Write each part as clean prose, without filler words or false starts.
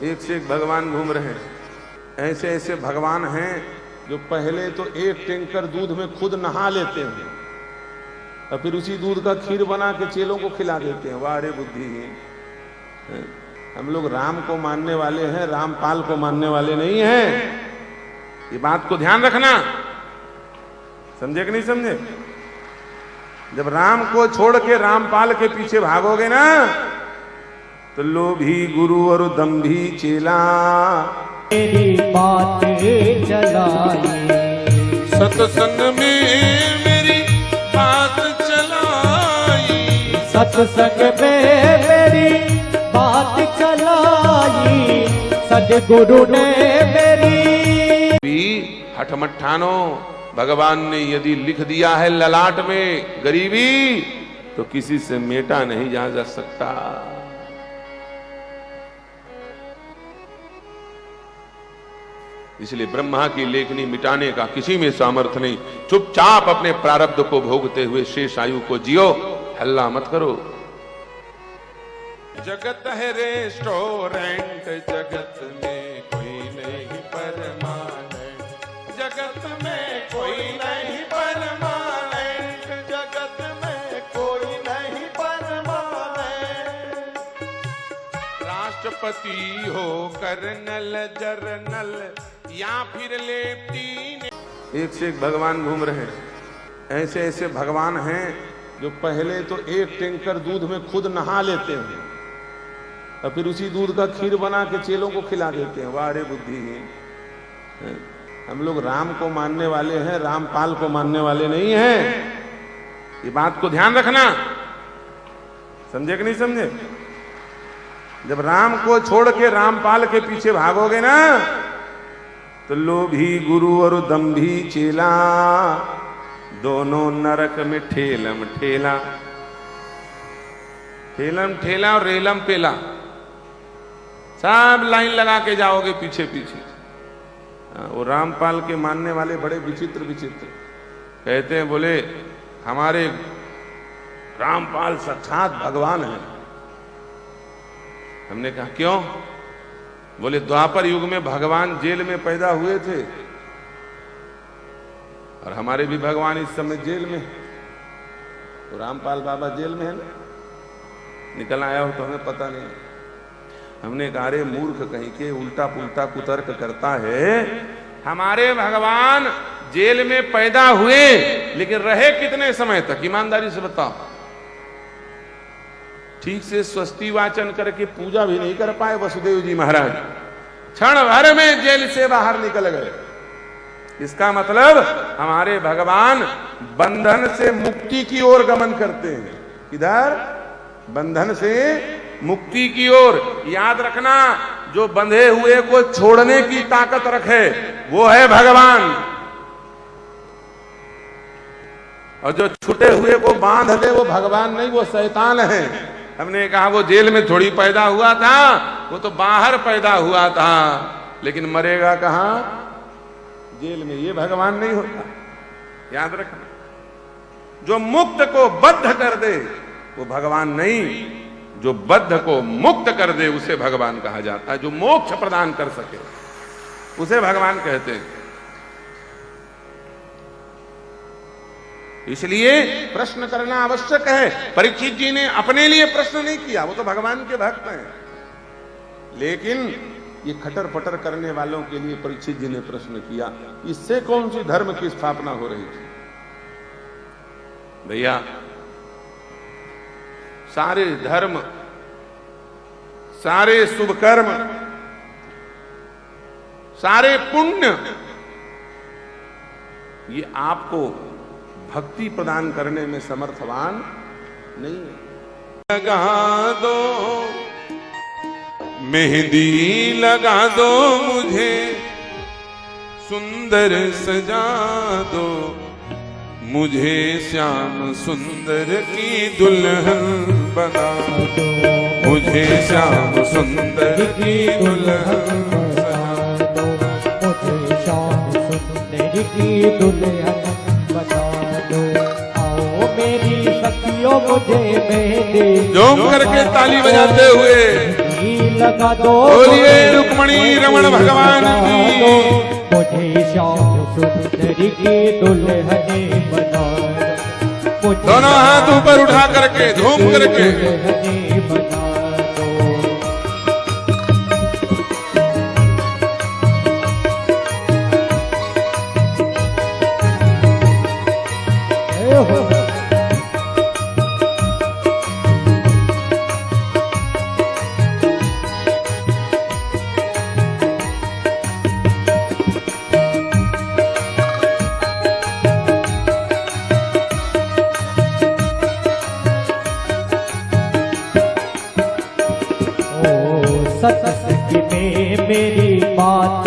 एक से एक भगवान घूम रहे हैं। ऐसे ऐसे भगवान हैं जो पहले तो एक टैंकर दूध में खुद नहा लेते हैं और फिर उसी दूध का खीर बना के चेलों को खिला देते हैं। वाह रे बुद्धिहीन! हम लोग राम को मानने वाले हैं, रामपाल को मानने वाले नहीं हैं। ये बात को ध्यान रखना। समझे कि नहीं समझे? जब राम को छोड़ के रामपाल के पीछे भागोगे ना तो लोभी गुरु और दंभी चेला मेरी बात चलाई, सत्संग में मेरी बात चलाई, सत्संग में मेरी बात चलाई, सदगुरु ने मेरी भी हठमट्ठानो। भगवान ने यदि लिख दिया है ललाट में गरीबी तो किसी से मेटा नहीं जा सकता। इसलिए ब्रह्मा की लेखनी मिटाने का किसी में सामर्थ्य नहीं। चुपचाप अपने प्रारब्ध को भोगते हुए शेष आयु को जियो, हल्ला मत करो। जगत है रेस्टोरेंट, जगत में कोई नहीं परमानेंट, जगत में कोई नहीं परमानेंट, जगत में कोई नहीं परमानेंट। राष्ट्रपति हो कर्नल जरनल या फिर लेफ्टिनेंट, एक से एक भगवान घूम रहे हैं। ऐसे ऐसे भगवान हैं जो पहले तो एक टैंकर दूध में खुद नहा लेते हैं और फिर उसी दूध का खीर बना के चेलों को खिला देते हैं। वाह रे बुद्धिहीन! हम लोग राम को मानने वाले हैं, रामपाल को मानने वाले नहीं हैं। ये बात को ध्यान रखना। समझे कि नहीं समझे? जब राम को छोड़ के रामपाल के पीछे भागोगे ना तो लोभी गुरु और दंभी चेला दोनों नरक में ठेलम ठेला। ठेलम ठेला और रेलम पेला, सब लाइन लगा के जाओगे पीछे पीछे। वो रामपाल के मानने वाले बड़े विचित्र विचित्र कहते हैं, बोले हमारे रामपाल साक्षात भगवान है। हमने कहा क्यों? बोले द्वापर युग में भगवान जेल में पैदा हुए थे और हमारे भी भगवान इस समय जेल में। तो रामपाल बाबा जेल में है ना, निकल आया हो तो हमें पता नहीं। हमने कहा अरे मूर्ख कहीं के, उल्टा पुल्टा कुतर्क करता है। हमारे भगवान जेल में पैदा हुए लेकिन रहे कितने समय तक? ईमानदारी से बताओ। ठीक से स्वस्ति वाचन करके पूजा भी नहीं कर पाए वसुदेव जी महाराज, क्षण भर में जेल से बाहर निकल गए। इसका मतलब हमारे भगवान बंधन से मुक्ति की ओर गमन करते हैं। किधर? बंधन से मुक्ति की ओर। याद रखना, जो बंधे हुए को छोड़ने की ताकत रखे वो है भगवान, और जो छूटे हुए को बांध दे वो भगवान नहीं, वो शैतान है। हमने कहा वो जेल में थोड़ी पैदा हुआ था, वो तो बाहर पैदा हुआ था, लेकिन मरेगा कहां? जेल में। ये भगवान नहीं होता, याद रखना। जो मुक्त को बद्ध कर दे वो भगवान नहीं, जो बद्ध को मुक्त कर दे उसे भगवान कहा जाता है। जो मोक्ष प्रदान कर सके उसे भगवान कहते हैं। इसलिए प्रश्न करना आवश्यक है। परीक्षित जी ने अपने लिए प्रश्न नहीं किया, वो तो भगवान के भक्त हैं, लेकिन ये खटर पटर करने वालों के लिए परीक्षित जी ने प्रश्न किया। इससे कौन सी धर्म की स्थापना हो रही थी? भैया सारे धर्म, सारे शुभ कर्म, सारे पुण्य ये आपको भक्ति प्रदान करने में समर्थवान नहीं है। लगा दो मेहंदी, लगा दो मुझे, सुंदर सजा दो मुझे, श्याम सुंदर की दुल्हन बना दो मुझे, श्याम सुंदर की दुल्हन बना दो मुझे, श्याम सुंदर की दुल्हन बना दो। आओ मेरी सखियों मुझे मेहंदी, जोम करके ताली बजाते हुए लगा दो, बोलिए रुक्मणी रमण भगवान की। मुझे श्याम सुंदरी की दुल्हने बना दो, दोनों हाथ ऊपर उठा करके झूम करके दुल्हने बना दो। ए हो सत्संग में मेरी बात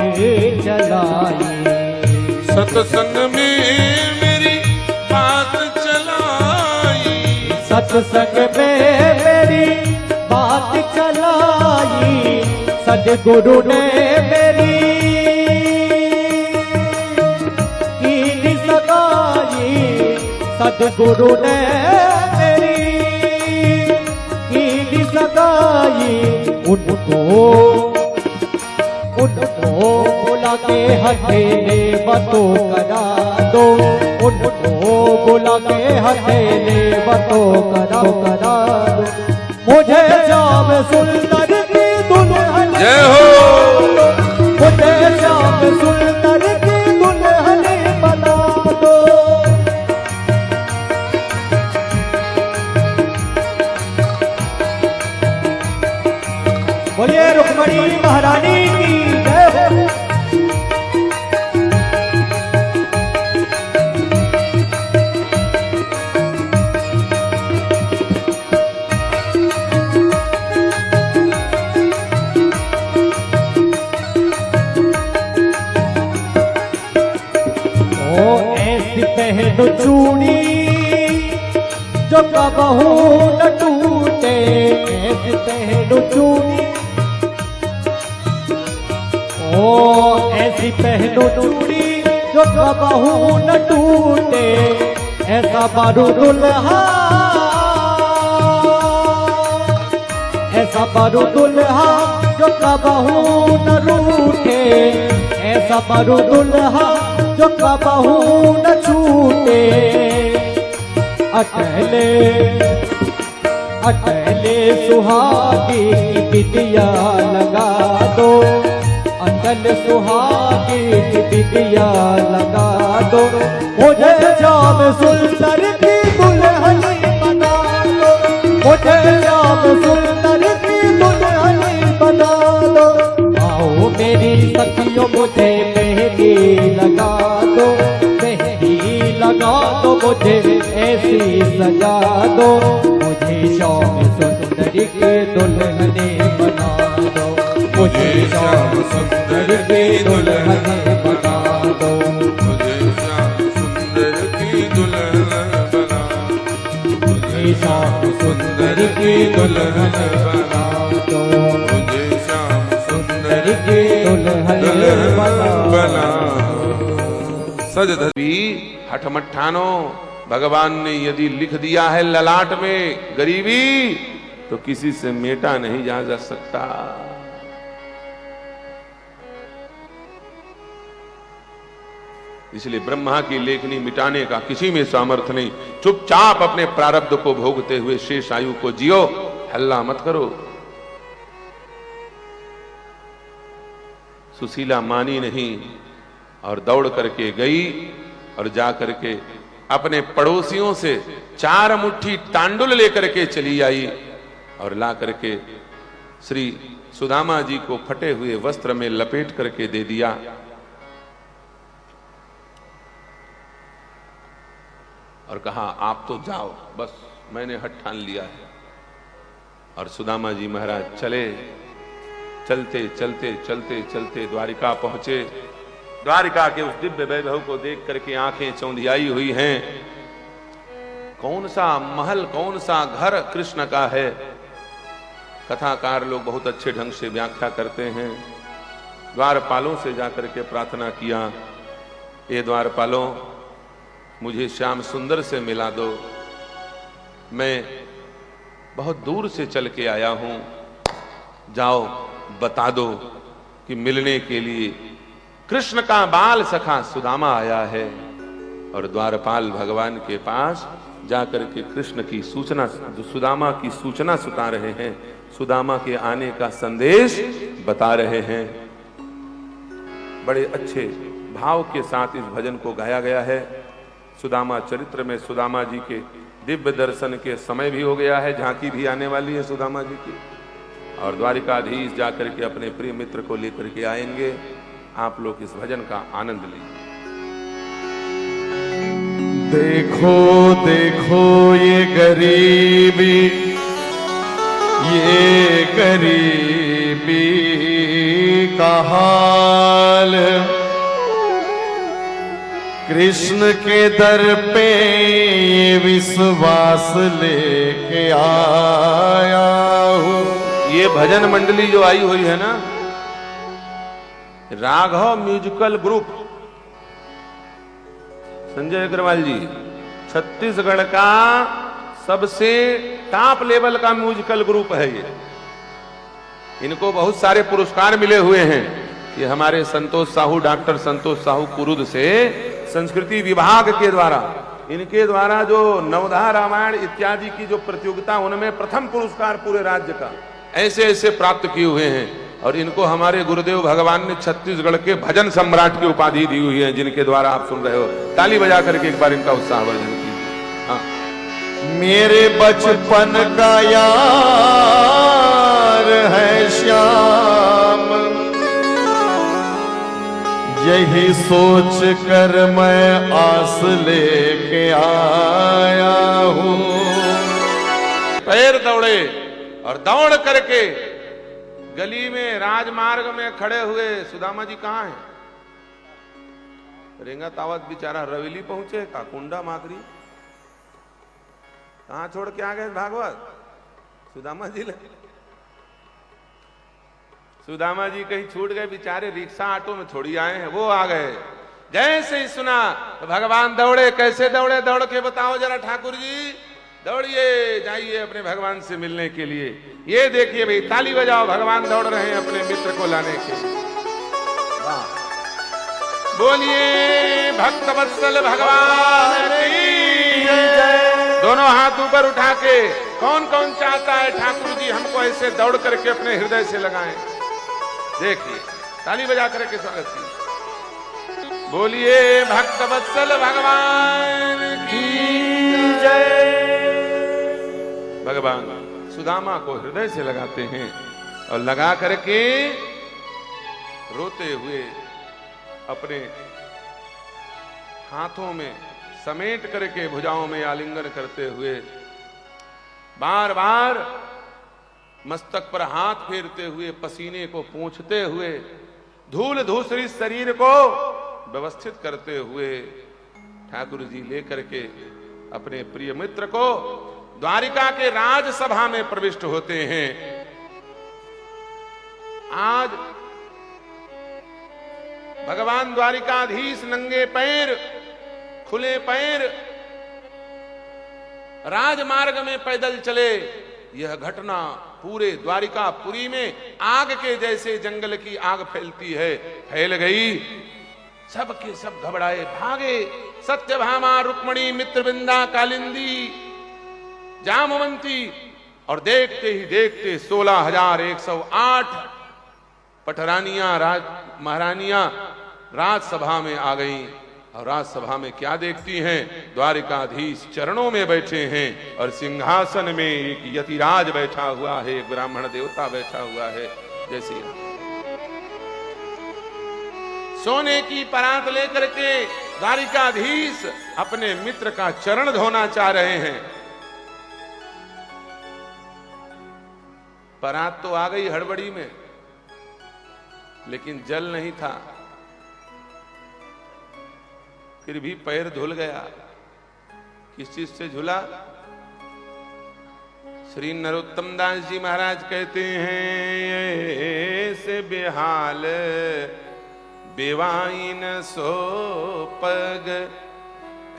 चलाई, सत्संग में मेरी बात चलाई, सत्संग में मेरी बात चलाई, सदगुरु ने मेरी कीनी सगाई, सदगुरु ने मेरी कीनी सगाई। उनको बुला के हथेले बतो करा दो, उनको बुला के हथेले बतो करा दो। मुझे श्याम सुंदर की दुल्हन, जय हो। मुझे श्याम सुंदर की दुल्हन बना दो। बोलिए रुक्मणी महारानी की जय हो। ओ ऐसी पहनो चूड़ी जो कबहू न टूटे, ऐसी पहनो चूड़ी, ओ ऐसी पहनो चूड़ी जो कबहू न टूटे, ऐसा बारू दुल्हा, ऐसा बारू दुल्हा जो कबहू न रूठे, ऐसा बारू दुल्हा जो कबहू न छूटे। अटले अटले सुहागी की बिटिया लगा दो, अटल सुहागी की बिटिया लगा दो। मुझे श्याम सुंदर की दुल्हन बना दो, मुझे श्याम सुंदर की दुल्हन बना दो। आओ मेरी सखियों मुझे मेहंदी लगा दो, मेहंदी लगा दो मुझे ऐसी सजा दो। मुझे श्याम सुंदर की दुल्हन बना दो, मुझे श्याम सुंदर की दुल्हन बना दो। मुझे श्याम सुंदर की दुल्हन बना, मुझे श्याम सुंदर की दुल्हन बना दो, मुझे श्याम सुंदर की दुल्हन बना सज धरी हठमट्ठानो। भगवान ने यदि लिख दिया है ललाट में गरीबी, तो किसी से मेटा नहीं जा सकता। इसलिए ब्रह्मा की लेखनी मिटाने का किसी में सामर्थ्य नहीं। चुपचाप अपने प्रारब्ध को भोगते हुए शेष आयु को जियो, हल्ला मत करो। सुशीला मानी नहीं और दौड़ करके गई और जा करके अपने पड़ोसियों से 4 मुट्ठी तांडुल लेकर के चली आई और ला करके श्री सुदामा जी को फटे हुए वस्त्र में लपेट करके दे दिया। और कहा आप तो जाओ, बस मैंने हट ठान लिया है। और सुदामा जी महाराज चले, चलते चलते चलते चलते द्वारिका पहुंचे। द्वारिका के उस दिव्य वैभव को देख करके आंखें चौंधियाई हुई हैं। कौन सा महल, कौन सा घर कृष्ण का है। कथाकार लोग बहुत अच्छे ढंग से व्याख्या करते हैं। द्वारपालों से जाकर के प्रार्थना किया, ये द्वारपालों मुझे श्याम सुंदर से मिला दो, मैं बहुत दूर से चल के आया हूं, जाओ बता दो कि मिलने के लिए कृष्ण का बाल सखा सुदामा आया है। और द्वारपाल भगवान के पास जाकर के कृष्ण की सूचना, सुदामा की सूचना सुता रहे हैं, सुदामा के आने का संदेश बता रहे हैं। बड़े अच्छे भाव के साथ इस भजन को गाया गया है। सुदामा चरित्र में सुदामा जी के दिव्य दर्शन के समय भी हो गया है, झांकी भी आने वाली है सुदामा जी की, और द्वारिकाधीश जाकर के अपने प्रिय मित्र को लेकर के आएंगे। आप लोग इस भजन का आनंद लीजिए। देखो देखो ये गरीबी का हाल, कृष्ण के दर पे ये विश्वास लेके आया हूँ। ये भजन मंडली जो आई हुई है ना, राघव म्यूजिकल ग्रुप, संजय अग्रवाल जी, छत्तीसगढ़ का सबसे टॉप लेवल का म्यूजिकल ग्रुप है ये। इनको बहुत सारे पुरस्कार मिले हुए हैं। ये हमारे संतोष साहू, डॉक्टर संतोष साहू कुरुद से संस्कृति विभाग के द्वारा, इनके द्वारा जो नवधा रामायण इत्यादि की जो प्रतियोगिता, उनमें प्रथम पुरस्कार पूरे राज्य का ऐसे ऐसे प्राप्त किए हुए हैं। और इनको हमारे गुरुदेव भगवान ने छत्तीसगढ़ के भजन सम्राट की उपाधि दी हुई है, जिनके द्वारा आप सुन रहे हो। ताली बजा करके एक बार इनका उत्साहवर्धन कीजिए। हाँ। मेरे बचपन का यार है श्याम, यही सोच कर मैं आस लेके आया हूँ। पैर दौड़े और दौड़ करके गली में, राजमार्ग में खड़े हुए सुदामा जी कहाँ हैं? रेंगा तावत बेचारा रवेली पहुंचे, काकुंडा माकरी कहां छोड़ के आ गए भागवत? सुदामा जी सुदामा जी कहीं छूट गए बेचारे, रिक्शा ऑटो में थोड़ी आए हैं, वो आ गए। जैसे ही सुना तो भगवान दौड़े। कैसे दौड़े? दौड़ के बताओ जरा ठाकुर जी। दौड़िए, जाइए अपने भगवान से मिलने के लिए। ये देखिए भाई, ताली बजाओ, भगवान दौड़ रहे हैं अपने मित्र को लाने के लिए। बोलिए भक्त वत्सल भगवान की जय। दोनों हाथ ऊपर उठा के, कौन कौन चाहता है ठाकुर जी हमको ऐसे दौड़ करके अपने हृदय से लगाएं? देखिए, ताली बजा करके स्वागत कीजिए। बोलिए भक्त वत्सल भगवान की जय। भगवान सुदामा को हृदय से लगाते हैं और लगा करके रोते हुए अपने हाथों में समेट करके भुजाओं में आलिंगन करते हुए, बार बार मस्तक पर हाथ फेरते हुए, पसीने को पोंछते हुए, धूल धूसरी शरीर को व्यवस्थित करते हुए ठाकुर जी लेकर के अपने प्रिय मित्र को द्वारिका के राजसभा में प्रविष्ट होते हैं। आज भगवान द्वारिकाधीश नंगे पैर, खुले पैर राजमार्ग में पैदल चले। यह घटना पूरे द्वारिकापुरी में आग के जैसे जंगल की आग फैलती है, फैल गई। सब के सब घबराए, भागे। सत्यभामा, रुक्मणी, मित्रविंदा, कालिंदी, जामवंती, और देखते ही देखते 16,108 पटरानियां, महारानियां राजसभा में आ गईं। और राजसभा में क्या देखती हैं? द्वारिकाधीश चरणों में बैठे हैं और सिंहासन में एक यतिराज बैठा हुआ है, एक ब्राह्मण देवता बैठा हुआ है। जैसे सोने की परात लेकर के द्वारिकाधीश अपने मित्र का चरण धोना चाह रहे हैं। परात तो आ गई हड़बड़ी में, लेकिन जल नहीं था। फिर भी पैर धुल गया। किस चीज से झुला? श्री नरोत्तम दास जी महाराज कहते हैं, ऐसे बेहाल बेवाइन सो पग,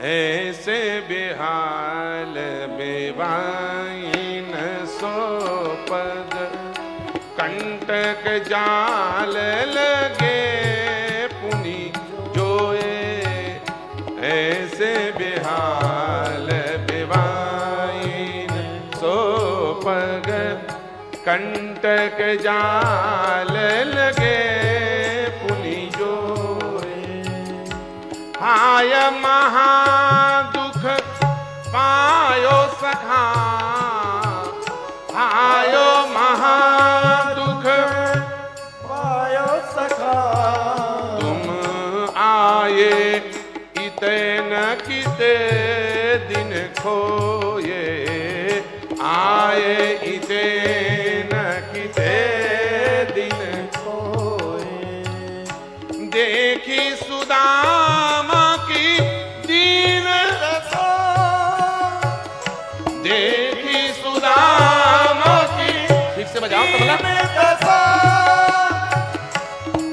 ऐसे बेहाल बेवाइन सो पग, कंठ कंटक जाल लगे पुनि जोए ऐसे बेहाल बिवाइन सो पग कंटक जाल लगे पुनि जोए हाय महा दुख पायो सखा आयो महा दुख पायो सखा तुम आए इते न किते दिन खोए आए इते न किते दिन खोए देखी सुदामा की दीन दशा देखी सुदामा की ठीक से बजाओ तबला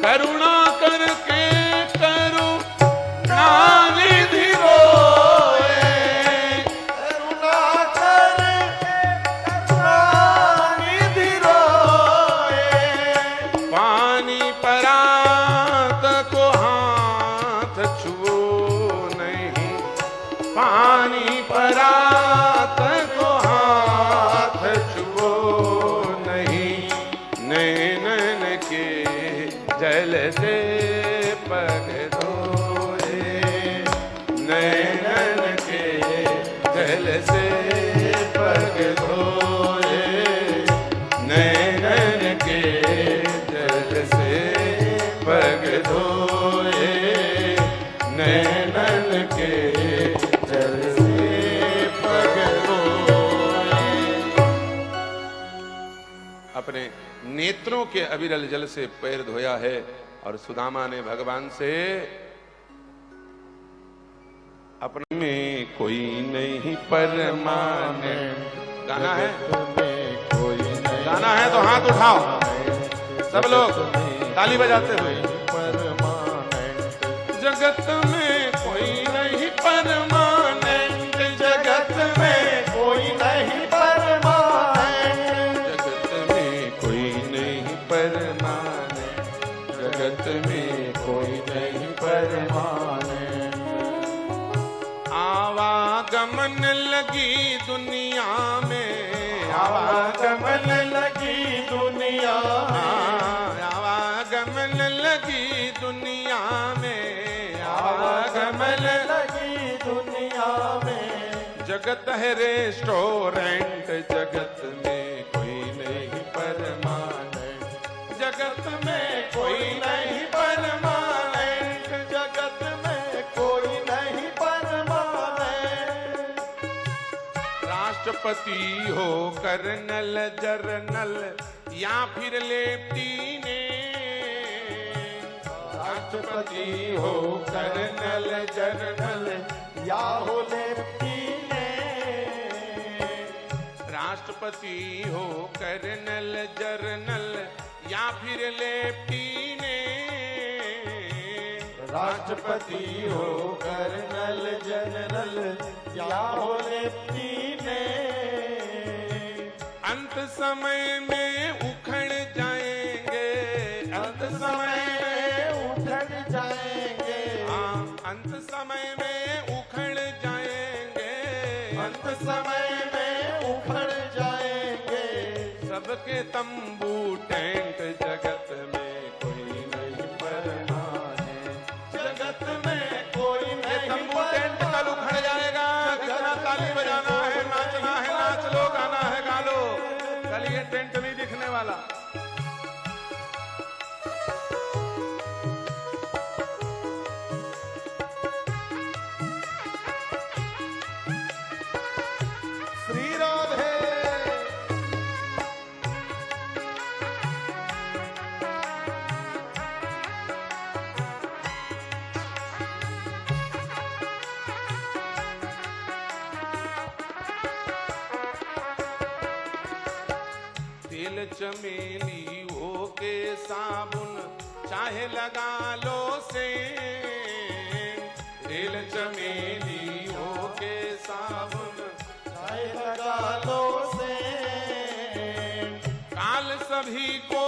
करुणा करके करुणानिधि रोए करुणा करके करुणानिधि रोए पानी परात को हाथ छुओ नहीं पानी परात को हाथ छुओ नहीं नैनन के जल से पग धोए नैनन के जल से पग धोए नैनन के जल से पग धोए नैनन के जल से पग धोए अपने नेत्रों के अविरल जल से पैर धोया है और सुदामा ने भगवान से अपने में कोई नहीं परमाने गाना है कोई नहीं गाना है तो हाथ उठाओ सब लोग ताली बजाते हुए परमानेंट जगत में कोई नहीं परमानेंट जगत में कोई नहीं परमानेंट जगत में कोई नहीं परमानेंट जगत में कोई नहीं परमानेंट आवागमन लगी दुनिया में आवागमन लगी दुनिया आवागमन लगी दुनिया में आवागमन लगी दुनिया में जगत है रेस्टोरेंट जगत में कोई नहीं परमानेंट जगत में कोई नहीं परमानेंट जगत में कोई नहीं परमानेंट राष्ट्रपति हो कर्नल जरनल या फिर लेफ्टिनेंट राष्ट्रपति हो कर्नल जरनल या हो लेफ्टिनेंट राष्ट्रपति हो कर्नल जरनल या फिर लेफ्टिनेंट राष्ट्रपति हो कर्नल जनरल या हो लेफ्टिनेंट अंत समय में उखड़ जाएंगे अंत समय में उठक जाएंगे हाँ, अंत समय में उखड़ जाएंगे अंत समय में उखड़ जाएंगे सबके तंबू टेंट जगत में कोई नहीं परमानेंट जगत में कोई ये नहीं तंबू टेंट कल उखड़ जाएगा जितना ताली बजाना है नाचना है नाच लो गाना है गा लो कल ये टेंट नहीं दिखने वाला श्री राधे तेल चमेली हो के साबुन चाहे लगा लो से तेल चमेली हो के साबुन चाहे लगा लो से काल सभी को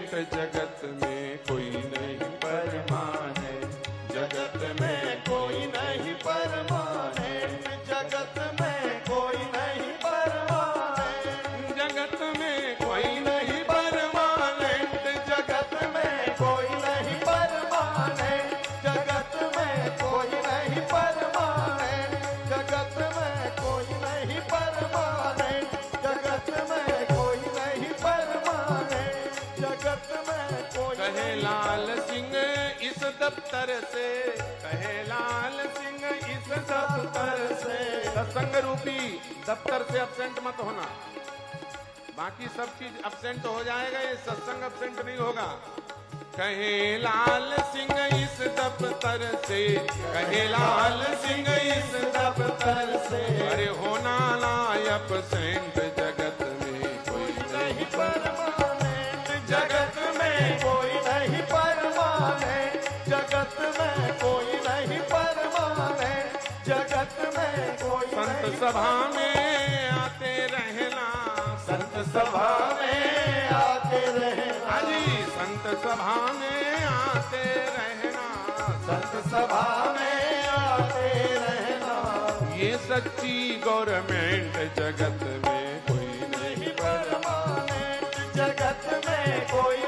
परमानेंट, जगत में कोई नहीं परमानेंट, जगत में कोई नहीं परमानेंट, जगत में कोई नहीं परमानेंट, जगत में कोई नहीं परमानेंट, जगत में कोई नहीं परमानेंट, जगत में कोई नहीं परमानेंट, जगत में कोई नहीं परमानेंट, जगत में कोई नहीं परमानेंट, जगत में कोई कहे लाल सिंह इस दफ्तर से, कहे लाल सिंह इस दफ्तर से। सत्संग रूपी दफ्तर से अब्सेंट मत होना, बाकी सब चीज अब्सेंट हो जाएगा, ये सत्संग अब्सेंट नहीं होगा। कहे लाल सिंह इस दफ्तर से, कहे लाल सिंह इस दफ्तर से। अरे होना ना अब्सेंट, जगत में कोई नहीं परमानेंट, जगत में कोई नहीं परमानेंट, जगत में कोई नहीं परमानेंट, जगत में कोई संत नहीं सभा में आते रहना, संत सभा में आते रहना, हाजी संत सभा में आते रहना, संत सभा में आते रहना। ये सच्ची गवर्नमेंट, जगत में कोई नहीं परमानेंट, जगत में कोई